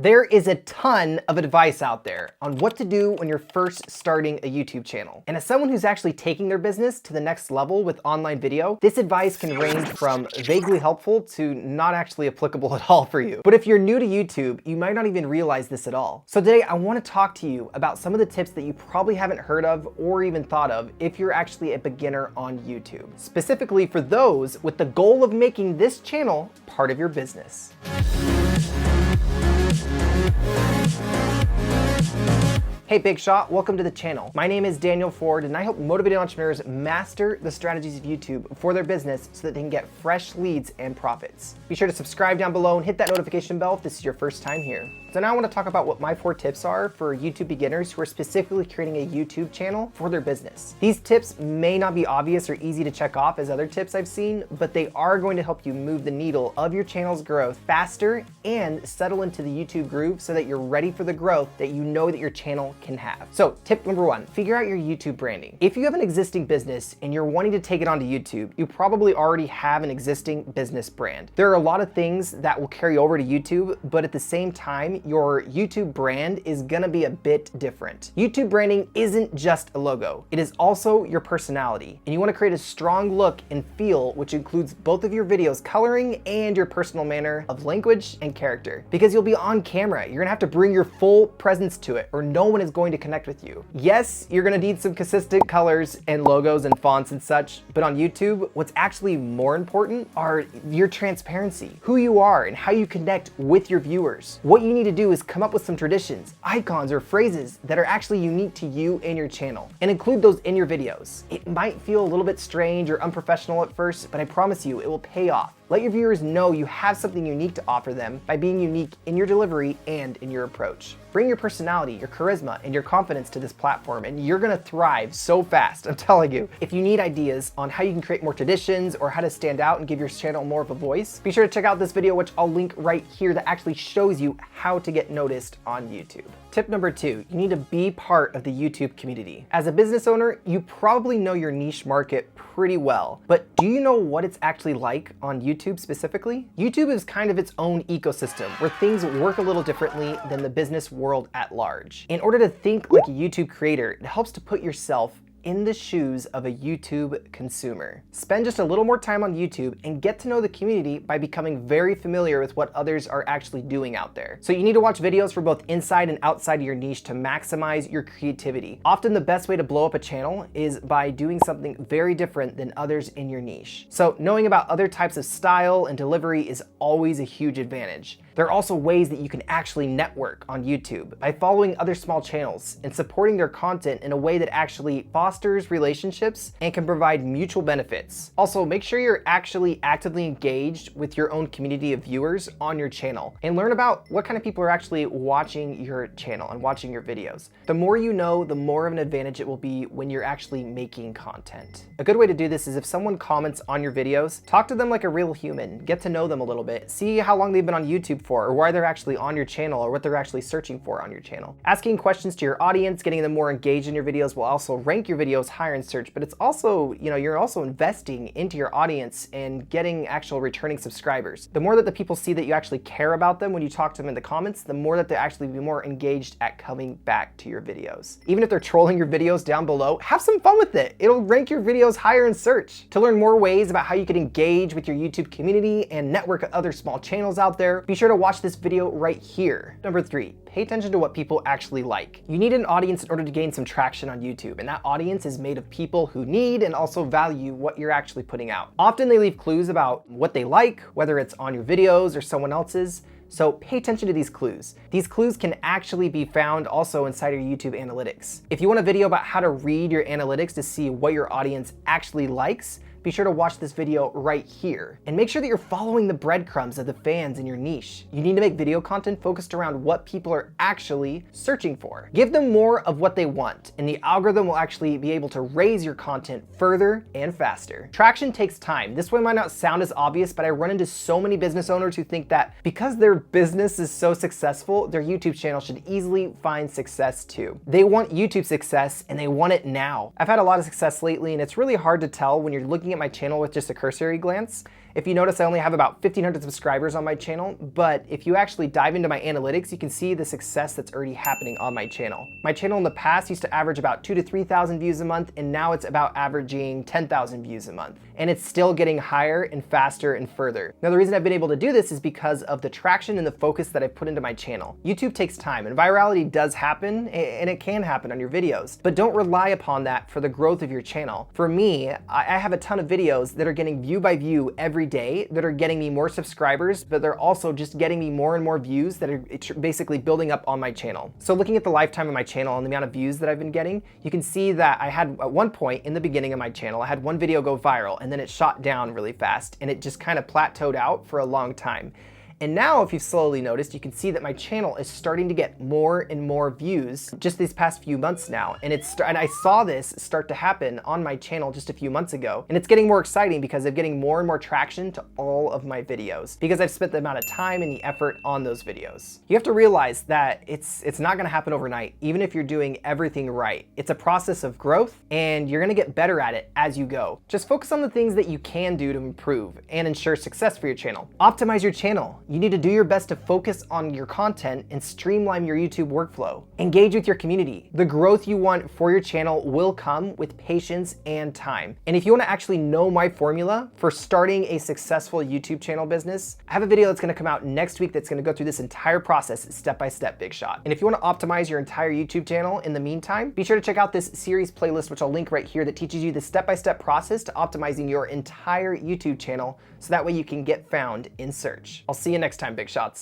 There is a ton of advice out there on what to do when you're first starting a YouTube channel. And as someone who's actually taking their business to the next level with online video, this advice can range from vaguely helpful to not actually applicable at all for you. But if you're new to YouTube, you might not even realize this at all. So today I want to talk to you about some of the tips that you probably haven't heard of or even thought of if you're actually a beginner on YouTube. Specifically for those with the goal of making this channel part of your business. Hey Big Shot, welcome to the channel. My name is Daniel Ford and I help motivated entrepreneurs master the strategies of YouTube for their business so that they can get fresh leads and profits. Be sure to subscribe down below and hit that notification bell if this is your first time here. So now I want to talk about what my 4 tips are for YouTube beginners who are specifically creating a YouTube channel for their business. These tips may not be obvious or easy to check off as other tips I've seen, but they are going to help you move the needle of your channel's growth faster and settle into the YouTube groove so that you're ready for the growth that you know that your channel can have. So tip number 1, figure out your YouTube branding. If you have an existing business and you're wanting to take it onto YouTube, you probably already have an existing business brand. There are a lot of things that will carry over to YouTube, but at the same time, your YouTube brand is gonna be a bit different. YouTube branding isn't just a logo. It is also your personality. And you wanna create a strong look and feel, which includes both of your videos coloring and your personal manner of language and character. Because you'll be on camera, you're gonna have to bring your full presence to it or no one is going to connect with you. Yes, you're gonna need some consistent colors and logos and fonts and such, but on YouTube, what's actually more important are your transparency, who you are and how you connect with your viewers. What you need to do is come up with some traditions, icons, or phrases that are actually unique to you and your channel, and include those in your videos. It might feel a little bit strange or unprofessional at first, but I promise you, it will pay off. Let your viewers know you have something unique to offer them by being unique in your delivery and in your approach. Bring your personality, your charisma, and your confidence to this platform, and you're gonna thrive so fast, I'm telling you. If you need ideas on how you can create more traditions or how to stand out and give your channel more of a voice, be sure to check out this video, which I'll link right here, that actually shows you how to get noticed on YouTube. Tip number 2, you need to be part of the YouTube community. As a business owner, you probably know your niche market pretty well, but do you know what it's actually like on YouTube specifically? YouTube is kind of its own ecosystem where things work a little differently than the business world at large. In order to think like a YouTube creator, it helps to put yourself in the shoes of a YouTube consumer. Spend just a little more time on YouTube and get to know the community by becoming very familiar with what others are actually doing out there. So you need to watch videos for both inside and outside of your niche to maximize your creativity. Often the best way to blow up a channel is by doing something very different than others in your niche. So knowing about other types of style and delivery is always a huge advantage. There are also ways that you can actually network on YouTube by following other small channels and supporting their content in a way that actually fosters relationships and can provide mutual benefits. Also, make sure you're actually actively engaged with your own community of viewers on your channel and learn about what kind of people are actually watching your channel and watching your videos. The more you know, the more of an advantage it will be when you're actually making content. A good way to do this is if someone comments on your videos, talk to them like a real human, get to know them a little bit, see how long they've been on YouTube for, or why they're actually on your channel, or what they're actually searching for on your channel. Asking questions to your audience, getting them more engaged in your videos will also rank your videos higher in search, but it's also, you're also investing into your audience and getting actual returning subscribers. The more that the people see that you actually care about them when you talk to them in the comments, the more that they'll actually be more engaged at coming back to your videos. Even if they're trolling your videos down below, have some fun with it. It'll rank your videos higher in search. To learn more ways about how you can engage with your YouTube community and network with other small channels out there, be sure to watch this video right here. Number 3, pay attention to what people actually like. You need an audience in order to gain some traction on YouTube, and that audience is made of people who need and also value what you're actually putting out. Often they leave clues about what they like, whether it's on your videos or someone else's. So pay attention to these clues. These clues can actually be found also inside your YouTube analytics. If you want a video about how to read your analytics to see what your audience actually likes, be sure to watch this video right here. And make sure that you're following the breadcrumbs of the fans in your niche. You need to make video content focused around what people are actually searching for. Give them more of what they want, and the algorithm will actually be able to raise your content further and faster. Traction takes time. This one might not sound as obvious, but I run into so many business owners who think that because their business is so successful, their YouTube channel should easily find success too. They want YouTube success and they want it now. I've had a lot of success lately, and it's really hard to tell when you're looking at my channel with just a cursory glance If you notice, I only have about 1,500 subscribers on my channel, but if you actually dive into my analytics, you can see the success that's already happening on my channel. My channel in the past used to average about 2,000 to 3,000 views a month, and now it's about averaging 10,000 views a month. And it's still getting higher and faster and further. Now, the reason I've been able to do this is because of the traction and the focus that I've put into my channel. YouTube takes time, and virality does happen, and it can happen on your videos, but don't rely upon that for the growth of your channel. For me, I have a ton of videos that are getting view by view every day that are getting me more subscribers, but they're also just getting me more and more views that are basically building up on my channel. So looking at the lifetime of my channel and the amount of views that I've been getting, you can see that I had at one point in the beginning of my channel, I had one video go viral and then it shot down really fast and it just kind of plateaued out for a long time. And now, if you've slowly noticed, you can see that my channel is starting to get more and more views just these past few months now. And I saw this start to happen on my channel just a few months ago. And it's getting more exciting because I'm getting more and more traction to all of my videos because I've spent the amount of time and the effort on those videos. You have to realize that it's not gonna happen overnight, even if you're doing everything right. It's a process of growth and you're gonna get better at it as you go. Just focus on the things that you can do to improve and ensure success for your channel. Optimize your channel. You need to do your best to focus on your content and streamline your YouTube workflow. Engage with your community. The growth you want for your channel will come with patience and time. And if you want to actually know my formula for starting a successful YouTube channel business, I have a video that's going to come out next week that's going to go through this entire process step by step, Big Shot. And if you want to optimize your entire YouTube channel in the meantime, be sure to check out this series playlist, which I'll link right here, that teaches you the step-by-step process to optimizing your entire YouTube channel so that way you can get found in search. I'll see you next time, Big Shots.